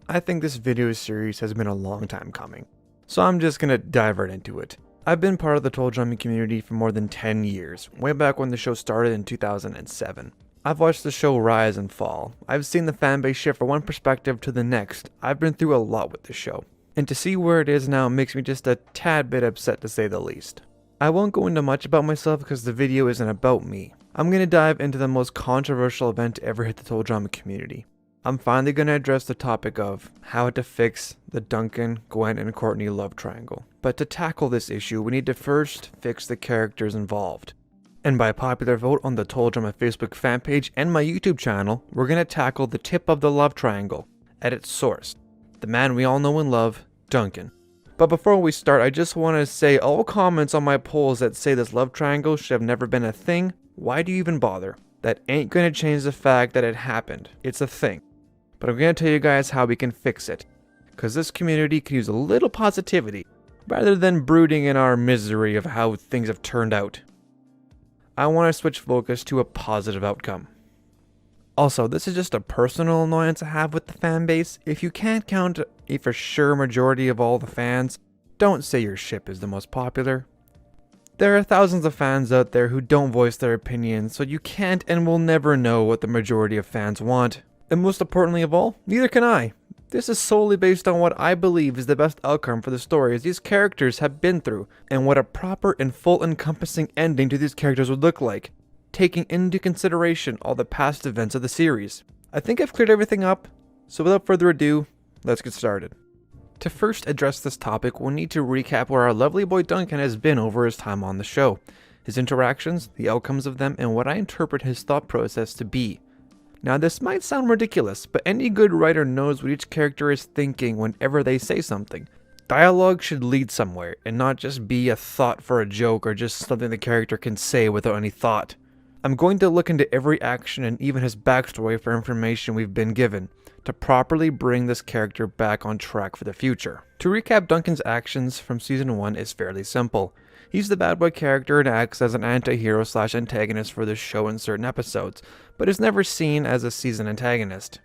I think this video series has been a long time coming, so I'm just gonna dive right into it. I've been part of the Total Drama community for more than 10 years, way back when the show started in 2007. I've watched the show rise and fall. I've seen the fanbase shift from one perspective to the next. I've been through a lot with the show, and to see where it is now makes me just a tad bit upset, to say the least. I won't go into much about myself because the video isn't about me. I'm going to dive into the most controversial event to ever hit the Total Drama community. I'm finally going to address the topic of how to fix the Duncan, Gwen, and Courtney love triangle. But to tackle this issue, we need to first fix the characters involved. And by popular vote on the Total Drama Facebook fan page and my YouTube channel, we're going to tackle the tip of the love triangle at its source. The man we all know and love, Duncan. But before we start, I just want to say all comments on my polls that say this love triangle should have never been a thing, why do you even bother? That ain't going to change the fact that it happened. It's a thing. But I'm going to tell you guys how we can fix it. Because this community could use a little positivity, rather than brooding in our misery of how things have turned out. I want to switch focus to a positive outcome. Also, this is just a personal annoyance I have with the fanbase. If you can't count a for sure majority of all the fans, don't say your ship is the most popular. There are thousands of fans out there who don't voice their opinions, so you can't and will never know what the majority of fans want. And most importantly of all, neither can I. This is solely based on what I believe is the best outcome for the stories these characters have been through, and what a proper and full encompassing ending to these characters would look like, taking into consideration all the past events of the series. I think I've cleared everything up, so without further ado, let's get started. To first address this topic, we'll need to recap where our lovely boy Duncan has been over his time on the show, his interactions, the outcomes of them, and what I interpret his thought process to be. Now this might sound ridiculous, but any good writer knows what each character is thinking whenever they say something. Dialogue should lead somewhere, and not just be a thought for a joke or just something the character can say without any thought. I'm going to look into every action and even his backstory for information we've been given, to properly bring this character back on track for the future. To recap, Duncan's actions from Season 1 is fairly simple. He's the bad boy character and acts as an anti-hero / antagonist for the show in certain episodes, but is never seen as a season antagonist.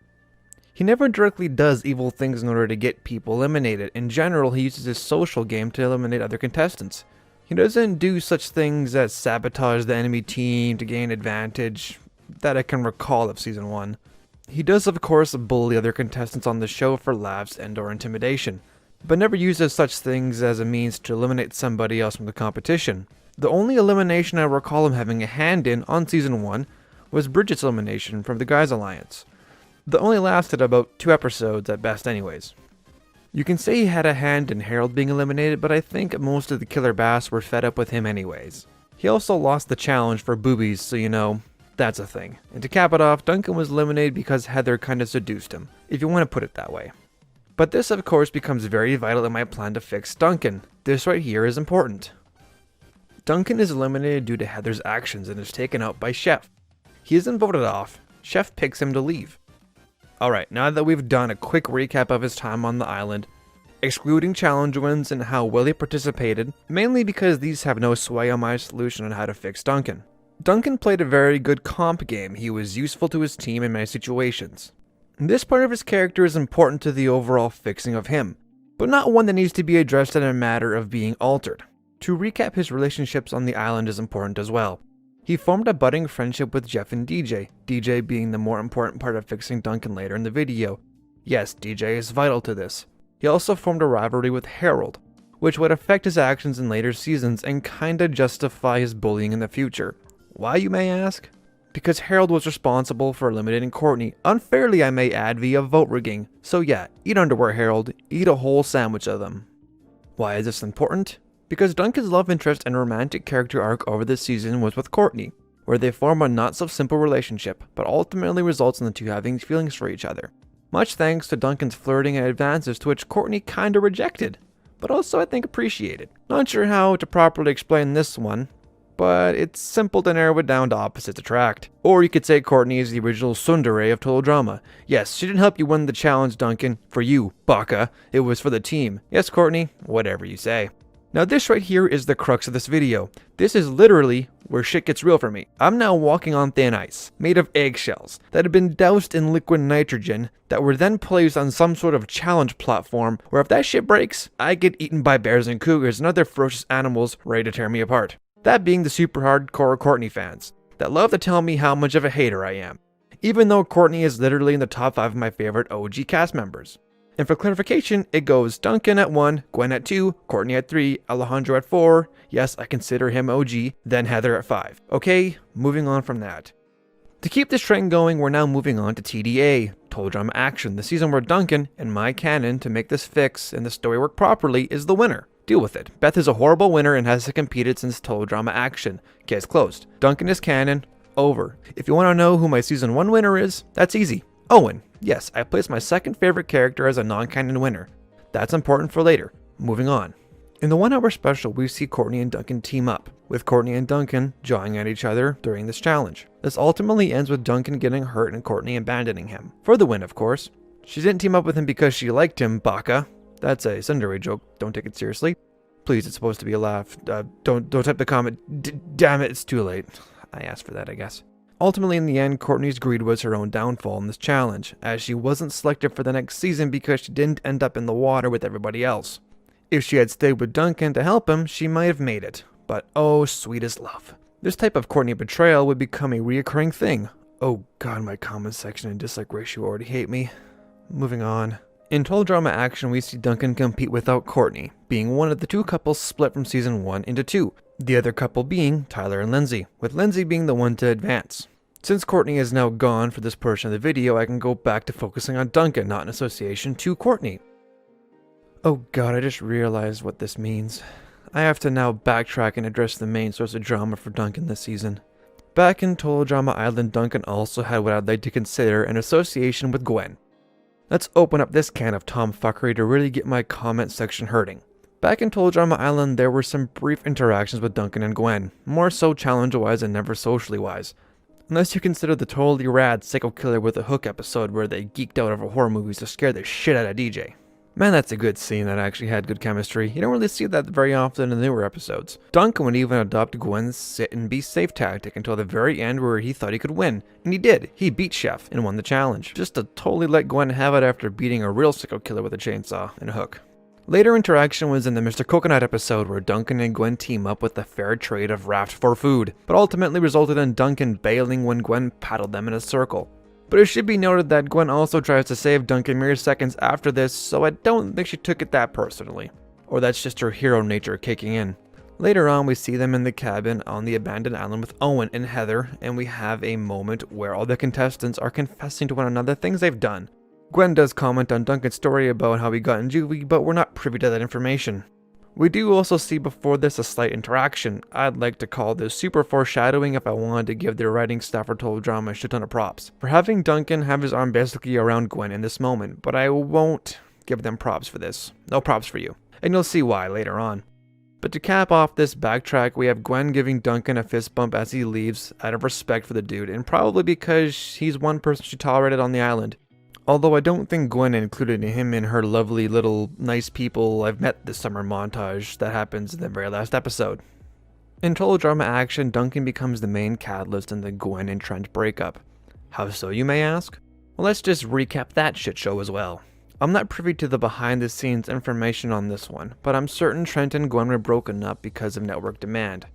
He never directly does evil things in order to get people eliminated. In general, he uses his social game to eliminate other contestants. He doesn't do such things as sabotage the enemy team to gain advantage, that I can recall of Season 1. He does of course bully other contestants on the show for laughs and or intimidation, but never uses such things as a means to eliminate somebody else from the competition. The only elimination I recall him having a hand in on Season 1 was Bridget's elimination from the Guys Alliance. That only lasted about 2 episodes at best anyways. You can say he had a hand in Harold being eliminated, but I think most of the killer bass were fed up with him anyways. He also lost the challenge for boobies, so you know, that's a thing. And to cap it off, Duncan was eliminated because Heather kinda seduced him, if you want to put it that way. But this of course becomes very vital in my plan to fix Duncan. This right here is important. Duncan is eliminated due to Heather's actions and is taken out by Chef. He isn't voted off. Chef picks him to leave. Alright, now that we've done a quick recap of his time on the island, excluding challenge wins and how well he participated, mainly because these have no sway on my solution on how to fix Duncan. Duncan played a very good comp game. He was useful to his team in many situations. This part of his character is important to the overall fixing of him, but not one that needs to be addressed in a matter of being altered. To recap, his relationships on the island is important as well. He formed a budding friendship with Jeff and DJ, DJ being the more important part of fixing Duncan later in the video. Yes, DJ is vital to this. He also formed a rivalry with Harold, which would affect his actions in later seasons and kinda justify his bullying in the future. Why, you may ask? Because Harold was responsible for eliminating Courtney, unfairly I may add, via vote rigging. So yeah, eat underwear Harold, eat a whole sandwich of them. Why is this important? Because Duncan's love interest and romantic character arc over this season was with Courtney, where they form a not so simple relationship, but ultimately results in the two having feelings for each other. Much thanks to Duncan's flirting and advances, to which Courtney kinda rejected, but also I think appreciated. Not sure how to properly explain this one, but it's simple to narrow it down to opposites attract. Or you could say Courtney is the original tsundere of Total Drama. Yes, she didn't help you win the challenge, Duncan. For you, baka. It was for the team. Yes, Courtney, whatever you say. Now this right here is the crux of this video. This is literally where shit gets real for me. I'm now walking on thin ice, made of eggshells, that have been doused in liquid nitrogen, that were then placed on some sort of challenge platform, where if that shit breaks, I get eaten by bears and cougars and other ferocious animals ready to tear me apart. That being the super hardcore Courtney fans, that love to tell me how much of a hater I am, even though Courtney is literally in the top 5 of my favorite OG cast members. And for clarification, it goes Duncan at 1, Gwen at 2, Courtney at 3, Alejandro at 4, yes, I consider him OG, then Heather at 5. Okay, moving on from that. To keep this trend going, we're now moving on to TDA, Total Drama Action, the season where Duncan, in my canon, to make this fix and the story work properly, is the winner. Deal with it. Beth is a horrible winner and hasn't competed since Total Drama Action. Case closed. Duncan is canon. Over. If you want to know who my season 1 winner is, that's easy. Owen. Yes, I placed my second favorite character as a non-canon winner. That's important for later. Moving on. In the 1 hour special, we see Courtney and Duncan team up, with Courtney and Duncan jawing at each other during this challenge. This ultimately ends with Duncan getting hurt and Courtney abandoning him. For the win, of course. She didn't team up with him because she liked him, baka. That's a Sundari joke, don't take it seriously. Please, it's supposed to be a laugh. Don't type the comment. Damn it, it's too late. I asked for that, I guess. Ultimately, in the end, Courtney's greed was her own downfall in this challenge, as she wasn't selected for the next season because she didn't end up in the water with everybody else. If she had stayed with Duncan to help him, she might have made it. But oh, sweet as love. This type of Courtney betrayal would become a reoccurring thing. Oh god, my comment section and dislike ratio already hate me. Moving on. In Total Drama Action, we see Duncan compete without Courtney, being one of the 2 couples split from season 1 into 2. The other couple being Tyler and Lindsay, with Lindsay being the one to advance. Since Courtney is now gone for this portion of the video, I can go back to focusing on Duncan, not in association to Courtney. Oh god, I just realized what this means. I have to now backtrack and address the main source of drama for Duncan this season. Back in Total Drama Island, Duncan also had what I'd like to consider an association with Gwen. Let's open up this can of tomfuckery to really get my comment section hurting. Back in Total Drama Island, there were some brief interactions with Duncan and Gwen, more so challenge-wise and never socially-wise. Unless you consider the totally rad Psycho Killer with a Hook episode where they geeked out over horror movies to scare the shit out of DJ. Man, that's a good scene that actually had good chemistry. You don't really see that very often in the newer episodes. Duncan would even adopt Gwen's sit and be safe tactic until the very end where he thought he could win. And he did. He beat Chef and won the challenge. Just to totally let Gwen have it after beating a real Psycho Killer with a chainsaw and a hook. Later interaction was in the Mr. Coconut episode where Duncan and Gwen team up with the fair trade of raft for food, but ultimately resulted in Duncan bailing when Gwen paddled them in a circle. But it should be noted that Gwen also tries to save Duncan mere seconds after this, so I don't think she took it that personally. Or that's just her hero nature kicking in. Later on, we see them in the cabin on the abandoned island with Owen and Heather, and we have a moment where all the contestants are confessing to one another things they've done. Gwen does comment on Duncan's story about how he got in juvie, but we're not privy to that information. We do also see before this a slight interaction. I'd like to call this super foreshadowing if I wanted to give their writing staff for Total Drama a shit ton of props for having Duncan have his arm basically around Gwen in this moment, but I won't give them props for this. No props for you. And you'll see why later on. But to cap off this backtrack, we have Gwen giving Duncan a fist bump as he leaves out of respect for the dude, and probably because he's one person she tolerated on the island. Although I don't think Gwen included him in her lovely little nice people I've met this summer montage that happens in the very last episode. In Total Drama Action, Duncan becomes the main catalyst in the Gwen and Trent breakup. How so, you may ask? Well, let's just recap that shit show as well. I'm not privy to the behind the scenes information on this one, but I'm certain Trent and Gwen were broken up because of network demand.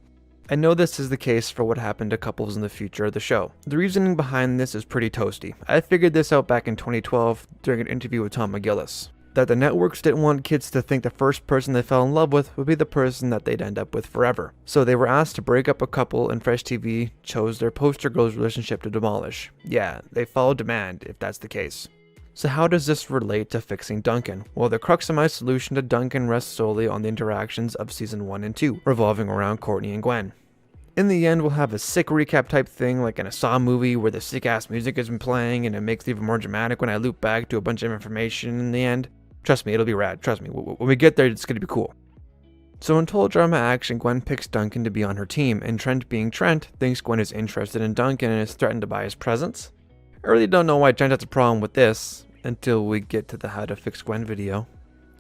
I know this is the case for what happened to couples in the future of the show. The reasoning behind this is pretty toasty. I figured this out back in 2012 during an interview with Tom McGillis. That the networks didn't want kids to think the first person they fell in love with would be the person that they'd end up with forever. So they were asked to break up a couple, and Fresh TV chose their poster girl's relationship to demolish. Yeah, they followed demand if that's the case. So how does this relate to fixing Duncan? Well, the crux of my solution to Duncan rests solely on the interactions of season 1 and 2, revolving around Courtney and Gwen. In the end, we'll have a sick recap type thing like in a Saw movie where the sick ass music has been playing and it makes it even more dramatic when I loop back to a bunch of information in the end. Trust me, it'll be rad, trust me, when we get there it's gonna be cool. So in Total Drama Action, Gwen picks Duncan to be on her team, and Trent being Trent, thinks Gwen is interested in Duncan and is threatened to buy his presents. I really don't know why Trent has a problem with this, until we get to the How to Fix Gwen video,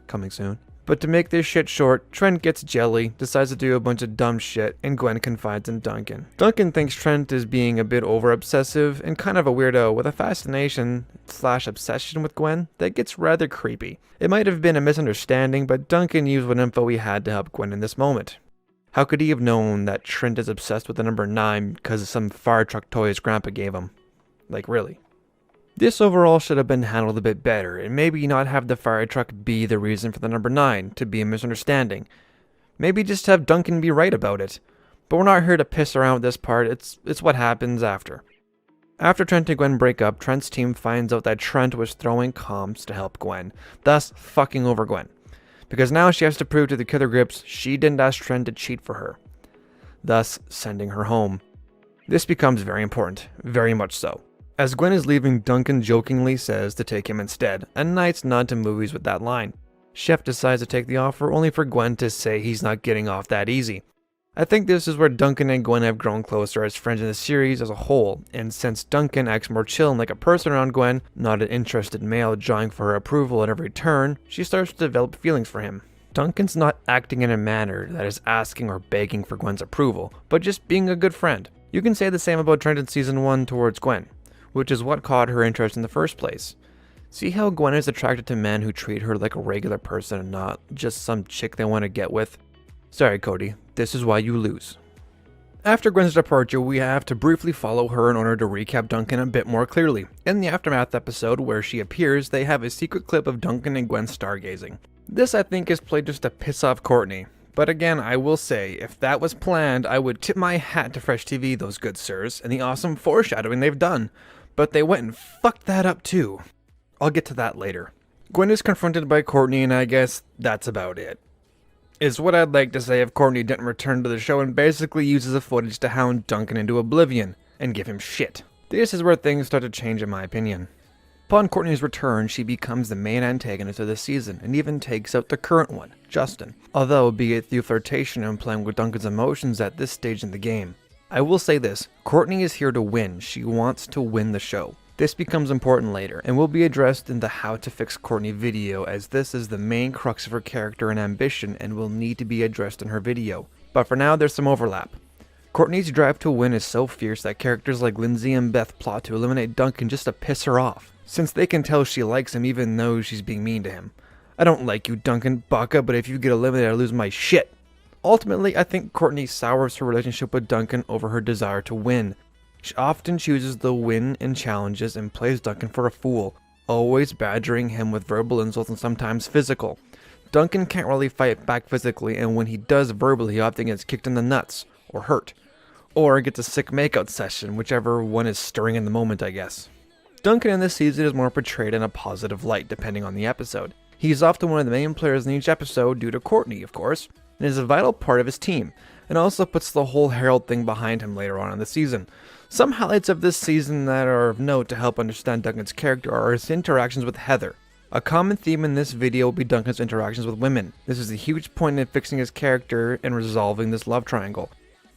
coming soon. But to make this shit short, Trent gets jelly, decides to do a bunch of dumb shit, and Gwen confides in Duncan. Duncan thinks Trent is being a bit over-obsessive and kind of a weirdo with a fascination/obsession with Gwen that gets rather creepy. It might have been a misunderstanding, but Duncan used what info he had to help Gwen in this moment. How could he have known that Trent is obsessed with the number 9 because of some fire truck toy his grandpa gave him? Like, really? This overall should have been handled a bit better, and maybe not have the fire truck be the reason for the number 9 to be a misunderstanding. Maybe just have Duncan be right about it. But we're not here to piss around with this part, it's what happens after. After Trent and Gwen break up, Trent's team finds out that Trent was throwing comms to help Gwen, thus fucking over Gwen. Because now she has to prove to the Killer Grips she didn't ask Trent to cheat for her, thus sending her home. This becomes very important, very much so. As Gwen is leaving, Duncan jokingly says to take him instead, a nice nod to movies with that line. Chef decides to take the offer only for Gwen to say he's not getting off that easy. I think this is where Duncan and Gwen have grown closer as friends in the series as a whole, and since Duncan acts more chill and like a person around Gwen, not an interested male jawing for her approval at every turn, she starts to develop feelings for him. Duncan's not acting in a manner that is asking or begging for Gwen's approval, but just being a good friend. You can say the same about Trent in Season 1 towards Gwen, which is what caught her interest in the first place. See how Gwen is attracted to men who treat her like a regular person and not just some chick they want to get with? Sorry, Cody, this is why you lose. After Gwen's departure, we have to briefly follow her in order to recap Duncan a bit more clearly. In the Aftermath episode where she appears, they have a secret clip of Duncan and Gwen stargazing. This I think is played just to piss off Courtney. But again, I will say, if that was planned, I would tip my hat to Fresh TV, those good sirs, and the awesome foreshadowing they've done. But they went and fucked that up too. I'll get to that later. Gwen is confronted by Courtney, and I guess that's about it. Is what I'd like to say if Courtney didn't return to the show and basically uses the footage to hound Duncan into oblivion and give him shit. This is where things start to change in my opinion. Upon Courtney's return, she becomes the main antagonist of the season and even takes out the current one, Justin. Although, be it through flirtation and playing with Duncan's emotions at this stage in the game. I will say this, Courtney is here to win. She wants to win the show. This becomes important later, and will be addressed in the How to Fix Courtney video, as this is the main crux of her character and ambition and will need to be addressed in her video. But for now, there's some overlap. Courtney's drive to win is so fierce that characters like Lindsay and Beth plot to eliminate Duncan just to piss her off, since they can tell she likes him even though she's being mean to him. I don't like you, Duncan, baka, but if you get eliminated, I lose my shit. Ultimately, I think Courtney sours her relationship with Duncan over her desire to win. She often chooses the win in challenges and plays Duncan for a fool, always badgering him with verbal insults and sometimes physical. Duncan can't really fight back physically, and when he does verbally, he often gets kicked in the nuts, or hurt, or gets a sick makeout session, whichever one is stirring in the moment, I guess. Duncan in this season is more portrayed in a positive light, depending on the episode. He's often one of the main players in each episode due to Courtney, of course, and is a vital part of his team, and also puts the whole Harold thing behind him later on in the season. Some highlights of this season that are of note to help understand Duncan's character are his interactions with Heather. A common theme in this video will be Duncan's interactions with women. This is a huge point in fixing his character and resolving this love triangle.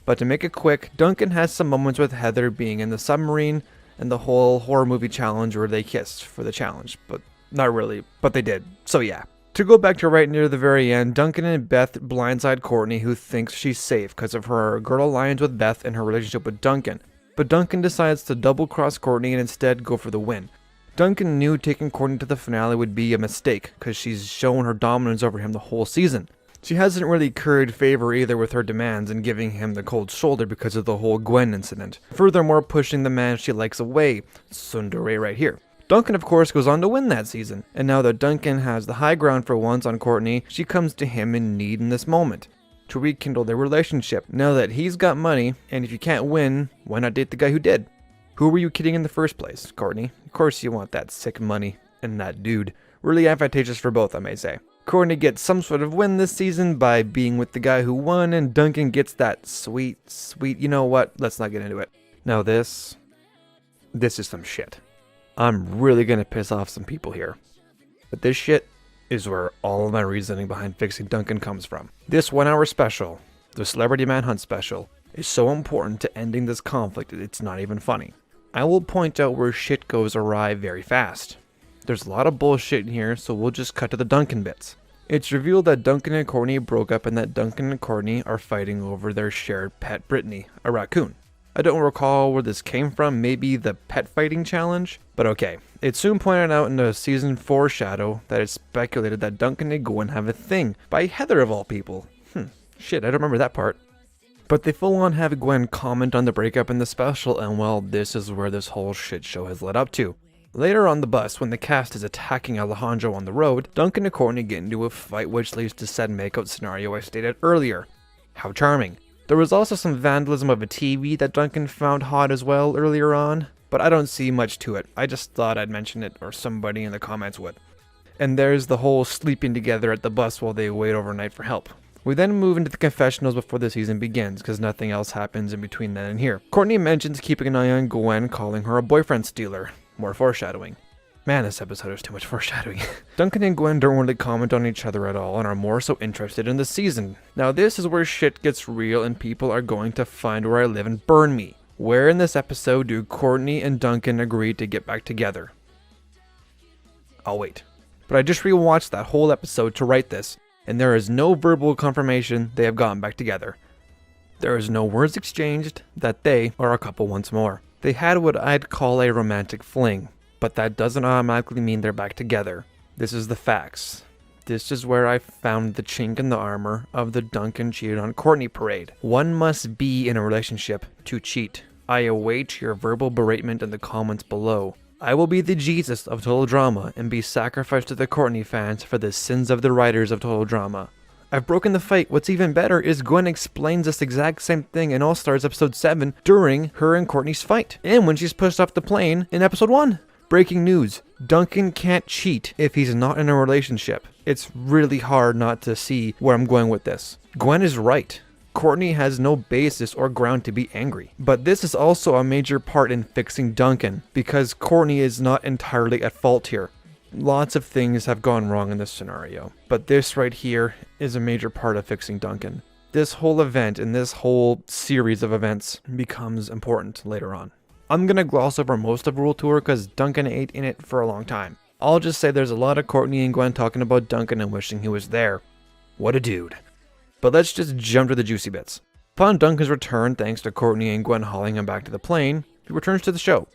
But to make it quick, Duncan has some moments with Heather being in the submarine and the whole horror movie challenge where they kissed for the challenge, but not really, but they did, so yeah. To go back to right near the very end, Duncan and Beth blindside Courtney, who thinks she's safe because of her girl alliance with Beth and her relationship with Duncan. But Duncan decides to double-cross Courtney and instead go for the win. Duncan knew taking Courtney to the finale would be a mistake because she's shown her dominance over him the whole season. She hasn't really curried favor either with her demands and giving him the cold shoulder because of the whole Gwen incident. Furthermore, pushing the man she likes away, tsundere right here. Duncan, of course, goes on to win that season, and now that Duncan has the high ground for once on Courtney, she comes to him in need in this moment, to rekindle their relationship, now that he's got money, and if you can't win, why not date the guy who did? Who were you kidding in the first place, Courtney? Of course you want that sick money, and that dude. Really advantageous for both, I may say. Courtney gets some sort of win this season by being with the guy who won, and Duncan gets that sweet, you know what, let's not get into it. Now this is some shit. I'm really gonna piss off some people here. But this shit is where all of my reasoning behind fixing Duncan comes from. This 1 hour special, the Celebrity Manhunt special, is so important to ending this conflict that it's not even funny. I will point out where shit goes awry very fast. There's a lot of bullshit in here, so we'll just cut to the Duncan bits. It's revealed that Duncan and Courtney broke up and that Duncan and Courtney are fighting over their shared pet Brittany, a raccoon. I don't recall where this came from, maybe the pet fighting challenge? But okay, it's soon pointed out in the season 4 shadow that it's speculated that Duncan and Gwen have a thing, by Heather of all people. Shit, I don't remember that part. But they full on have Gwen comment on the breakup in the special, and well, this is where this whole shit show has led up to. Later on the bus, when the cast is attacking Alejandro on the road, Duncan and Courtney get into a fight which leads to said makeout scenario I stated earlier. How charming. There was also some vandalism of a TV that Duncan found hot as well earlier on, but I don't see much to it. I just thought I'd mention it, or somebody in the comments would. And there's the whole sleeping together at the bus while they wait overnight for help. We then move into the confessionals before the season begins, because nothing else happens in between then and here. Courtney mentions keeping an eye on Gwen, calling her a boyfriend stealer. More foreshadowing. Man, this episode is too much foreshadowing. Duncan and Gwen don't really comment on each other at all and are more so interested in the season. Now this is where shit gets real and people are going to find where I live and burn me. Where in this episode do Courtney and Duncan agree to get back together? I'll wait. But I just rewatched that whole episode to write this, and there is no verbal confirmation they have gotten back together. There is no words exchanged that they are a couple once more. They had what I'd call a romantic fling, but that doesn't automatically mean they're back together. This is the facts. This is where I found the chink in the armor of the Duncan cheated on Courtney parade. One must be in a relationship to cheat. I await your verbal beratement in the comments below. I will be the Jesus of Total Drama and be sacrificed to the Courtney fans for the sins of the writers of Total Drama. I've broken the fight. What's even better is Gwen explains this exact same thing in All Stars episode 7 during her and Courtney's fight, and when she's pushed off the plane in episode 1. Breaking news. Duncan can't cheat if he's not in a relationship. It's really hard not to see where I'm going with this. Gwen is right. Courtney has no basis or ground to be angry. But this is also a major part in fixing Duncan, because Courtney is not entirely at fault here. Lots of things have gone wrong in this scenario, but this right here is a major part of fixing Duncan. This whole event and this whole series of events becomes important later on. I'm gonna gloss over most of Rule Tour because Duncan ate in it for a long time. I'll just say there's a lot of Courtney and Gwen talking about Duncan and wishing he was there. What a dude. But let's just jump to the juicy bits. Upon Duncan's return, thanks to Courtney and Gwen hauling him back to the plane, he returns to the show.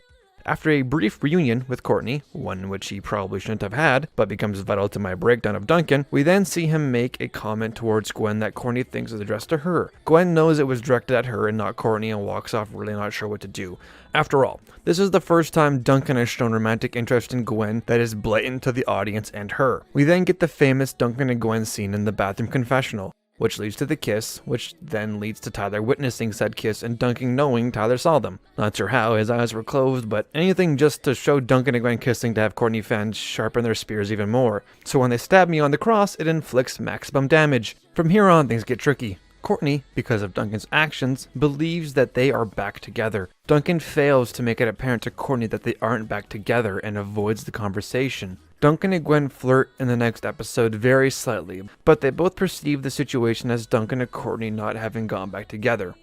After a brief reunion with Courtney, one which he probably shouldn't have had, but becomes vital to my breakdown of Duncan, we then see him make a comment towards Gwen that Courtney thinks is addressed to her. Gwen knows it was directed at her and not Courtney and walks off really not sure what to do. After all, this is the first time Duncan has shown romantic interest in Gwen that is blatant to the audience and her. We then get the famous Duncan and Gwen scene in the bathroom confessional, which leads to the kiss, which then leads to Tyler witnessing said kiss and Duncan knowing Tyler saw them. Not sure how, his eyes were closed, but anything just to show Duncan and Gwen kissing to have Courtney fans sharpen their spears even more. So when they stab me on the cross, it inflicts maximum damage. From here on, things get tricky. Courtney, because of Duncan's actions, believes that they are back together. Duncan fails to make it apparent to Courtney that they aren't back together and avoids the conversation. Duncan and Gwen flirt in the next episode very slightly, but they both perceive the situation as Duncan and Courtney not having gone back together,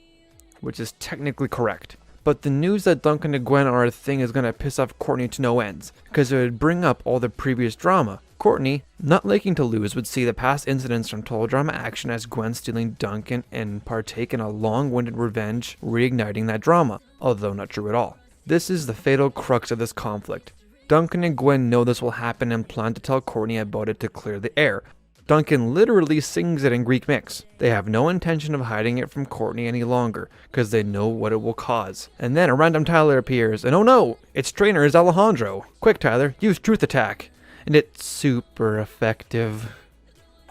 which is technically correct. But the news that Duncan and Gwen are a thing is going to piss off Courtney to no ends, because it would bring up all the previous drama. Courtney, not liking to lose, would see the past incidents from Total Drama Action as Gwen stealing Duncan and partake in a long-winded revenge, reigniting that drama, although not true at all. This is the fatal crux of this conflict. Duncan and Gwen know this will happen and plan to tell Courtney about it to clear the air. Duncan literally sings it in Greek mix. They have no intention of hiding it from Courtney any longer, because they know what it will cause. And then a random Tyler appears, and oh no, its trainer is Alejandro. Quick Tyler, use Truth Attack. And it's super effective.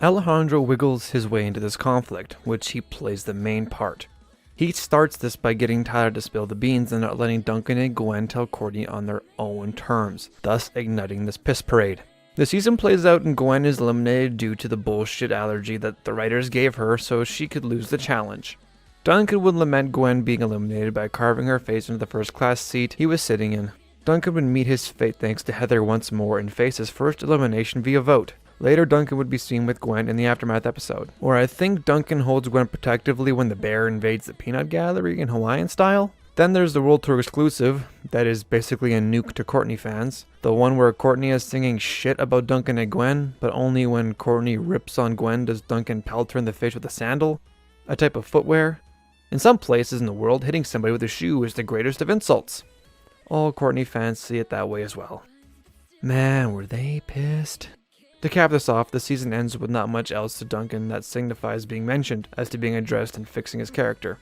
Alejandro wiggles his way into this conflict, which he plays the main part. He starts this by getting Tyler to spill the beans and not letting Duncan and Gwen tell Courtney on their own terms, thus igniting this piss parade. The season plays out and Gwen is eliminated due to the bullshit allergy that the writers gave her so she could lose the challenge. Duncan would lament Gwen being eliminated by carving her face into the first class seat he was sitting in. Duncan would meet his fate thanks to Heather once more and face his first elimination via vote. Later, Duncan would be seen with Gwen in the Aftermath episode, where I think Duncan holds Gwen protectively when the bear invades the peanut gallery in Hawaiian style. Then there's the World Tour exclusive, that is basically a nuke to Courtney fans. The one where Courtney is singing shit about Duncan and Gwen, but only when Courtney rips on Gwen does Duncan pelt her in the face with a sandal, a type of footwear. In some places in the world, hitting somebody with a shoe is the greatest of insults. All Courtney fans see it that way as well. Man, were they pissed. To cap this off, the season ends with not much else to Duncan that signifies being mentioned as to being addressed and fixing his character.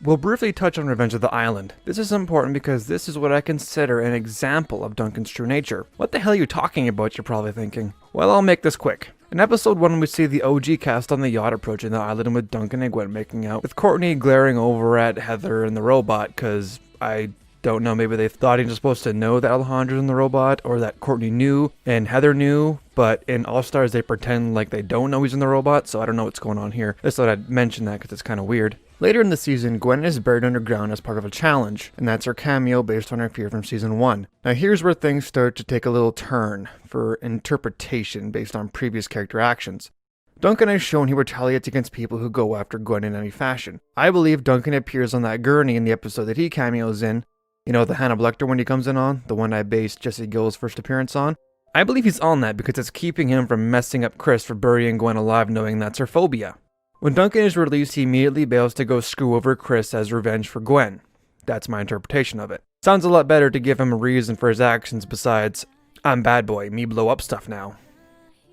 We'll briefly touch on Revenge of the Island. This is important because this is what I consider an example of Duncan's true nature. What the hell are you talking about, you're probably thinking? Well, I'll make this quick. In episode 1, we see the OG cast on the yacht approaching the island with Duncan and Gwen making out, with Courtney glaring over at Heather and the robot, cause I don't know, maybe they thought he was supposed to know that Alejandro's in the robot, or that Courtney knew and Heather knew, but in All Stars they pretend like they don't know he's in the robot, so I don't know what's going on here. I just thought I'd mention that because it's kind of weird. Later in the season, Gwen is buried underground as part of a challenge, and that's her cameo based on her fear from season 1. Now here's where things start to take a little turn for interpretation based on previous character actions. Duncan has shown he retaliates against people who go after Gwen in any fashion. I believe Duncan appears on that gurney in the episode that he cameos in. You know, the Hannibal Lecter one he comes in on, the one I based Jesse Gill's first appearance on. I believe he's on that because it's keeping him from messing up Chris for burying Gwen alive knowing that's her phobia. When Duncan is released, he immediately bails to go screw over Chris as revenge for Gwen. That's my interpretation of it. Sounds a lot better to give him a reason for his actions besides, I'm bad boy, me blow up stuff now.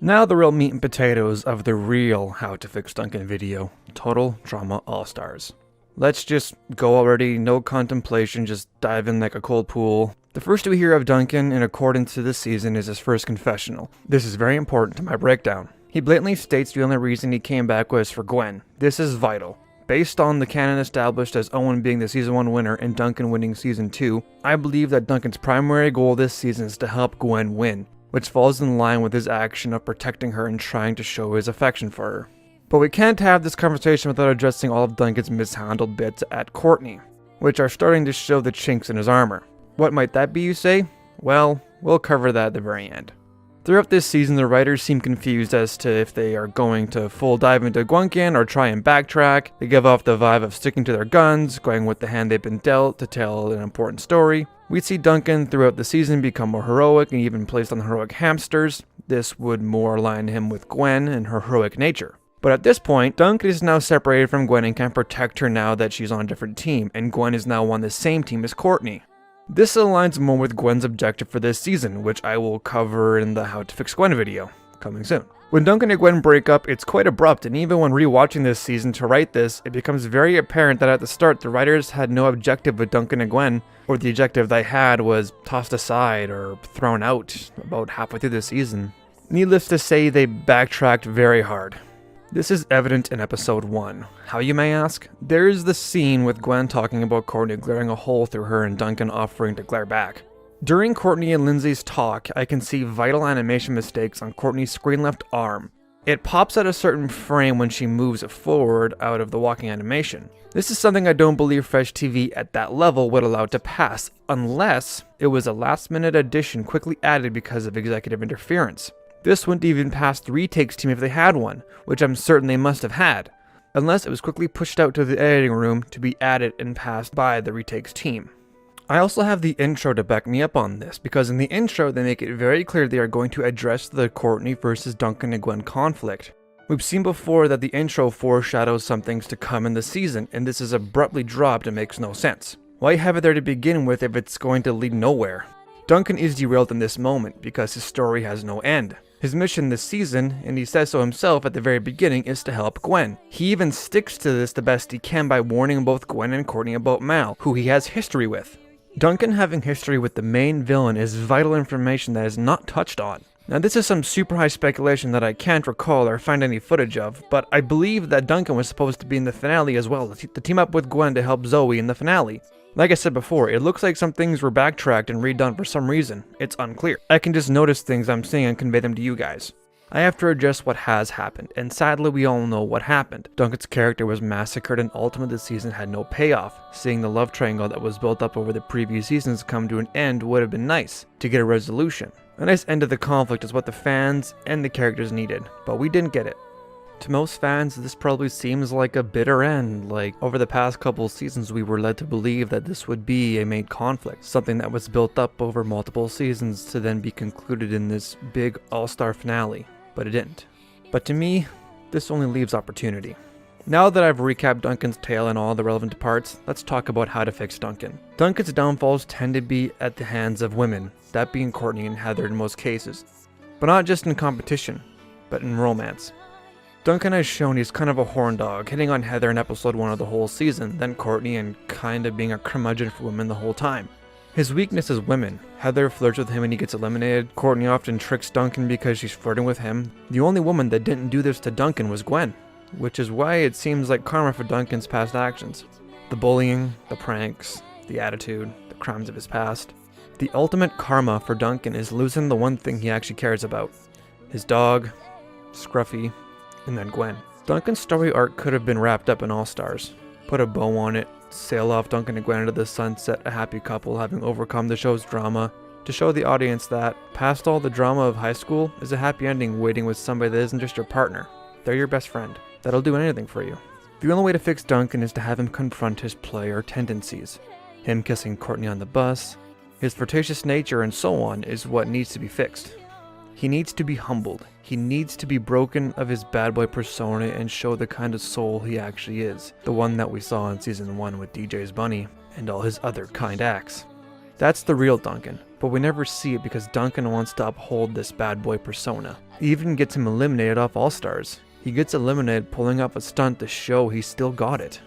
Now the real meat and potatoes of the real How to Fix Duncan video, Total Drama All-Stars. Let's just go already, no contemplation, just dive in like a cold pool. The first we hear of Duncan in accordance to this season is his first confessional. This is very important to my breakdown. He blatantly states the only reason he came back was for Gwen. This is vital. Based on the canon established as Owen being the season 1 winner and Duncan winning season 2, I believe that Duncan's primary goal this season is to help Gwen win, which falls in line with his action of protecting her and trying to show his affection for her. But we can't have this conversation without addressing all of Duncan's mishandled bits at Courtney, which are starting to show the chinks in his armor. What might that be, you say? Well, we'll cover that at the very end. Throughout this season, the writers seem confused as to if they are going to full dive into Duncan or try and backtrack. They give off the vibe of sticking to their guns, going with the hand they've been dealt to tell an important story. We see Duncan throughout the season become more heroic and even placed on heroic hamsters. This would more align him with Gwen and her heroic nature. But at this point, Duncan is now separated from Gwen and can protect her now that she's on a different team, and Gwen is now on the same team as Courtney. This aligns more with Gwen's objective for this season, which I will cover in the How to Fix Gwen video, coming soon. When Duncan and Gwen break up, it's quite abrupt, and even when rewatching this season to write this, it becomes very apparent that at the start, the writers had no objective with Duncan and Gwen, or the objective they had was tossed aside or thrown out about halfway through the season. Needless to say, they backtracked very hard. This is evident in episode 1. How, you may ask? There's the scene with Gwen talking about Courtney glaring a hole through her and Duncan offering to glare back. During Courtney and Lindsay's talk, I can see vital animation mistakes on Courtney's screen left arm. It pops at a certain frame when she moves forward out of the walking animation. This is something I don't believe Fresh TV at that level would allow to pass, unless it was a last-minute addition quickly added because of executive interference. This wouldn't even pass the retakes team if they had one, which I'm certain they must have had, unless it was quickly pushed out to the editing room to be added and passed by the retakes team. I also have the intro to back me up on this, because in the intro they make it very clear they are going to address the Courtney versus Duncan and Gwen conflict. We've seen before that the intro foreshadows some things to come in the season, and this is abruptly dropped and makes no sense. Why have it there to begin with if it's going to lead nowhere? Duncan is derailed in this moment because his story has no end. His mission this season, and he says so himself at the very beginning, is to help Gwen. He even sticks to this the best he can by warning both Gwen and Courtney about Mal, who he has history with. Duncan having history with the main villain is vital information that is not touched on. Now this is some super high speculation that I can't recall or find any footage of, but I believe that Duncan was supposed to be in the finale as well, to team up with Gwen to help Zoe in the finale. Like I said before, it looks like some things were backtracked and redone for some reason. It's unclear. I can just notice things I'm seeing and convey them to you guys. I have to address what has happened, and sadly we all know what happened. Duncan's character was massacred and ultimately the season had no payoff. Seeing the love triangle that was built up over the previous seasons come to an end would have been nice, to get a resolution. A nice end to the conflict is what the fans and the characters needed, but we didn't get it. To most fans, this probably seems like a bitter end. Like, over the past couple seasons, we were led to believe that this would be a main conflict, something that was built up over multiple seasons to then be concluded in this big all-star finale, but it didn't. But to me, this only leaves opportunity. Now that I've recapped Duncan's tale and all the relevant parts, let's talk about how to fix Duncan. Duncan's downfalls tend to be at the hands of women, that being Courtney and Heather in most cases. But not just in competition, but in romance. Duncan has shown he's kind of a horn dog, hitting on Heather in episode 1 of the whole season, then Courtney, and kind of being a curmudgeon for women the whole time. His weakness is women. Heather flirts with him and he gets eliminated. Courtney often tricks Duncan because she's flirting with him. The only woman that didn't do this to Duncan was Gwen, which is why it seems like karma for Duncan's past actions. The bullying, the pranks, the attitude, the crimes of his past. The ultimate karma for Duncan is losing the one thing he actually cares about. His dog, Scruffy, and then Gwen. Duncan's story arc could have been wrapped up in All Stars. Put a bow on it, sail off Duncan and Gwen into the sunset, a happy couple having overcome the show's drama, to show the audience that, past all the drama of high school, is a happy ending waiting with somebody that isn't just your partner. They're your best friend. That'll do anything for you. The only way to fix Duncan is to have him confront his player tendencies. Him kissing Courtney on the bus, his flirtatious nature and so on is what needs to be fixed. He needs to be humbled. He needs to be broken of his bad boy persona and show the kind of soul he actually is. The one that we saw in season 1 with DJ's Bunny and all his other kind acts. That's the real Duncan, but we never see it because Duncan wants to uphold this bad boy persona. It even gets him eliminated off All Stars. He gets eliminated pulling off a stunt to show he still got it.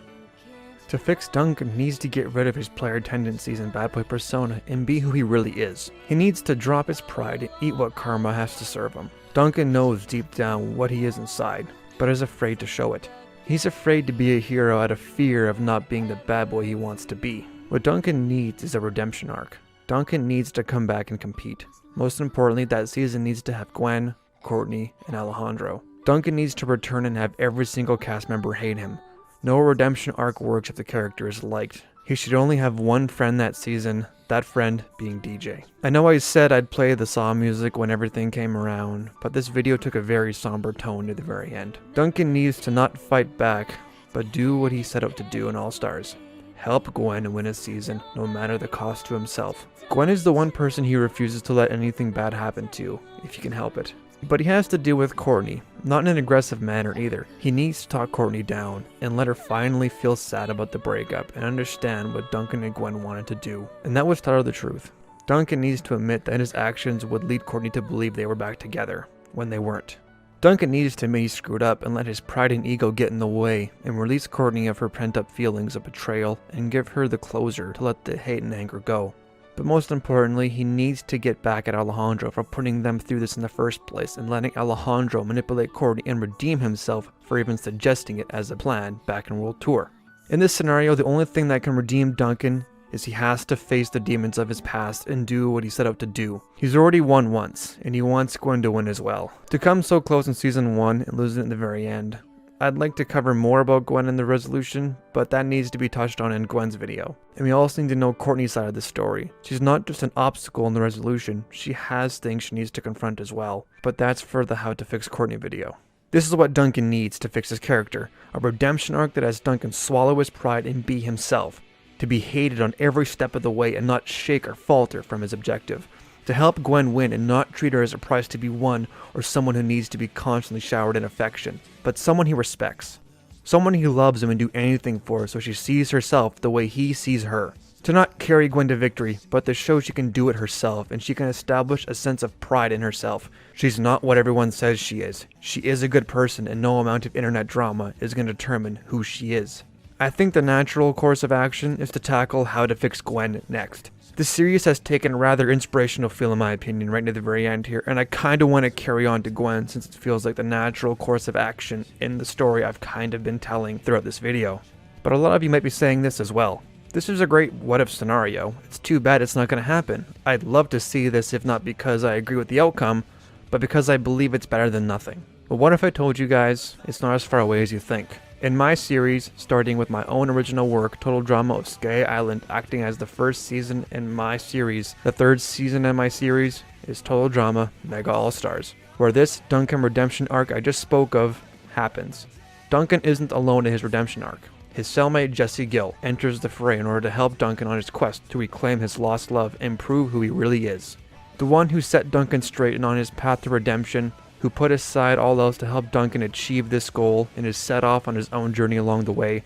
To fix Duncan, he needs to get rid of his player tendencies and bad boy persona and be who he really is. He needs to drop his pride and eat what karma has to serve him. Duncan knows deep down what he is inside, but is afraid to show it. He's afraid to be a hero out of fear of not being the bad boy he wants to be. What Duncan needs is a redemption arc. Duncan needs to come back and compete. Most importantly, that season needs to have Gwen, Courtney, and Alejandro. Duncan needs to return and have every single cast member hate him. No redemption arc works if the character is liked. He should only have one friend that season, that friend being DJ. I know I said I'd play the Saw music when everything came around, but this video took a very somber tone near the very end. Duncan needs to not fight back, but do what he set out to do in All Stars. Help Gwen win a season, no matter the cost to himself. Gwen is the one person he refuses to let anything bad happen to, if he can help it. But he has to deal with Courtney, not in an aggressive manner either. He needs to talk Courtney down and let her finally feel sad about the breakup and understand what Duncan and Gwen wanted to do. And that was taught her the truth. Duncan needs to admit that his actions would lead Courtney to believe they were back together, when they weren't. Duncan needs to admit he screwed up and let his pride and ego get in the way and release Courtney of her pent-up feelings of betrayal and give her the closure to let the hate and anger go. But most importantly, he needs to get back at Alejandro for putting them through this in the first place and letting Alejandro manipulate Courtney and redeem himself for even suggesting it as a plan back in World Tour. In this scenario, the only thing that can redeem Duncan is he has to face the demons of his past and do what he set out to do. He's already won once, and he wants Gwen to win as well. To come so close in season 1 and lose it in the very end. I'd like to cover more about Gwen in the resolution, but that needs to be touched on in Gwen's video. And we also need to know Courtney's side of the story. She's not just an obstacle in the resolution, she has things she needs to confront as well. But that's for the How to Fix Courtney video. This is what Duncan needs to fix his character. A redemption arc that has Duncan swallow his pride and be himself. To be hated on every step of the way and not shake or falter from his objective. To help Gwen win and not treat her as a prize to be won or someone who needs to be constantly showered in affection, but someone he respects. Someone he loves and would do anything for so she sees herself the way he sees her. To not carry Gwen to victory, but to show she can do it herself and she can establish a sense of pride in herself. She's not what everyone says she is. She is a good person and no amount of internet drama is going to determine who she is. I think the natural course of action is to tackle How to Fix Gwen Next. The series has taken a rather inspirational feel in my opinion right near the very end here, and I kinda want to carry on to Gwen since it feels like the natural course of action in the story I've kind of been telling throughout this video. But a lot of you might be saying this as well. This is a great what-if scenario. It's too bad it's not going to happen. I'd love to see this if not because I agree with the outcome, but because I believe it's better than nothing. But what if I told you guys it's not as far away as you think? In my series, starting with my own original work, Total Drama Oskayi Island, acting as the first season in my series, the third season in my series is Total Drama Mega All-Stars, where this Duncan redemption arc I just spoke of happens. Duncan isn't alone in his redemption arc. His cellmate Jesse Gill enters the fray in order to help Duncan on his quest to reclaim his lost love and prove who he really is. The one who set Duncan straight and on his path to redemption, who put aside all else to help Duncan achieve this goal and is set off on his own journey along the way,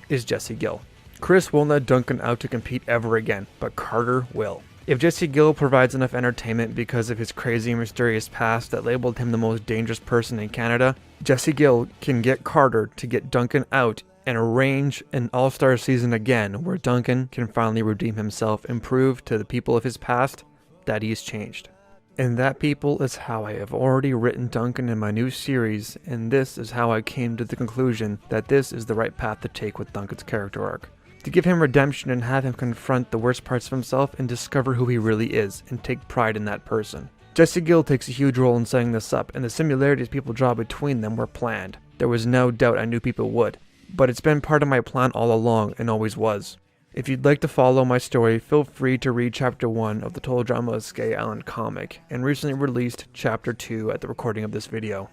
is Jesse Gill. Chris won't let Duncan out to compete ever again, but Carter will. If Jesse Gill provides enough entertainment because of his crazy and mysterious past that labeled him the most dangerous person in Canada, Jesse Gill can get Carter to get Duncan out and arrange an all-star season again where Duncan can finally redeem himself and prove to the people of his past that he's changed. And that, people, is how I have already written Duncan in my new series, and this is how I came to the conclusion that this is the right path to take with Duncan's character arc. To give him redemption and have him confront the worst parts of himself and discover who he really is and take pride in that person. Jesse Gill takes a huge role in setting this up, and the similarities people draw between them were planned. There was no doubt I knew people would, but it's been part of my plan all along and always was. If you'd like to follow my story, feel free to read Chapter 1 of the Total Drama Oskayi Island comic, and recently released Chapter 2 at the recording of this video.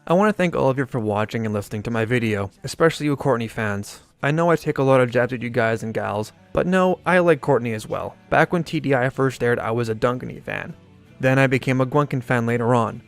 I want to thank all of you for watching and listening to my video, especially you Courtney fans. I know I take a lot of jabs at you guys and gals, but no, I like Courtney as well. Back when TDI first aired, I was a Duncan fan. Then I became a Gwenkin fan later on.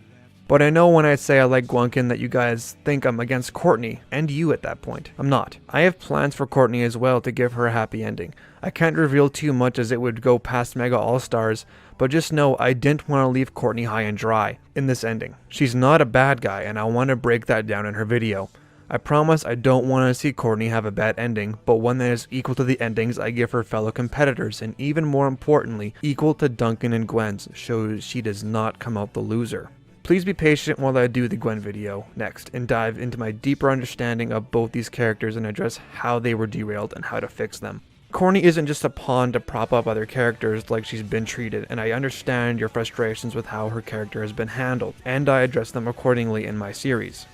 But I know when I say I like Gwenkin that you guys think I'm against Courtney, and you at that point. I'm not. I have plans for Courtney as well to give her a happy ending. I can't reveal too much as it would go past Mega All-Stars, but just know I didn't want to leave Courtney high and dry in this ending. She's not a bad guy, and I want to break that down in her video. I promise I don't want to see Courtney have a bad ending, but one that is equal to the endings I give her fellow competitors, and even more importantly, equal to Duncan and Gwen's, so she does not come out the loser. Please be patient while I do the Gwen video next and dive into my deeper understanding of both these characters and address how they were derailed and how to fix them. Courtney isn't just a pawn to prop up other characters like she's been treated, and I understand your frustrations with how her character has been handled, and I address them accordingly in my series.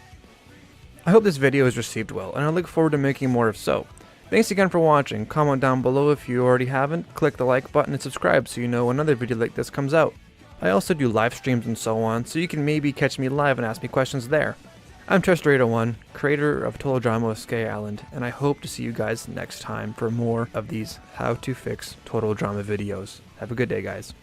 I hope this video is received well, and I look forward to making more if so. Thanks again for watching. Comment down below if you already haven't, click the like button and subscribe so you know when another video like this comes out. I also do live streams and so on, so you can maybe catch me live and ask me questions there. I'm Trester801, creator of Total Drama Oskayi Island, and I hope to see you guys next time for more of these how to fix total drama videos. Have a good day, guys.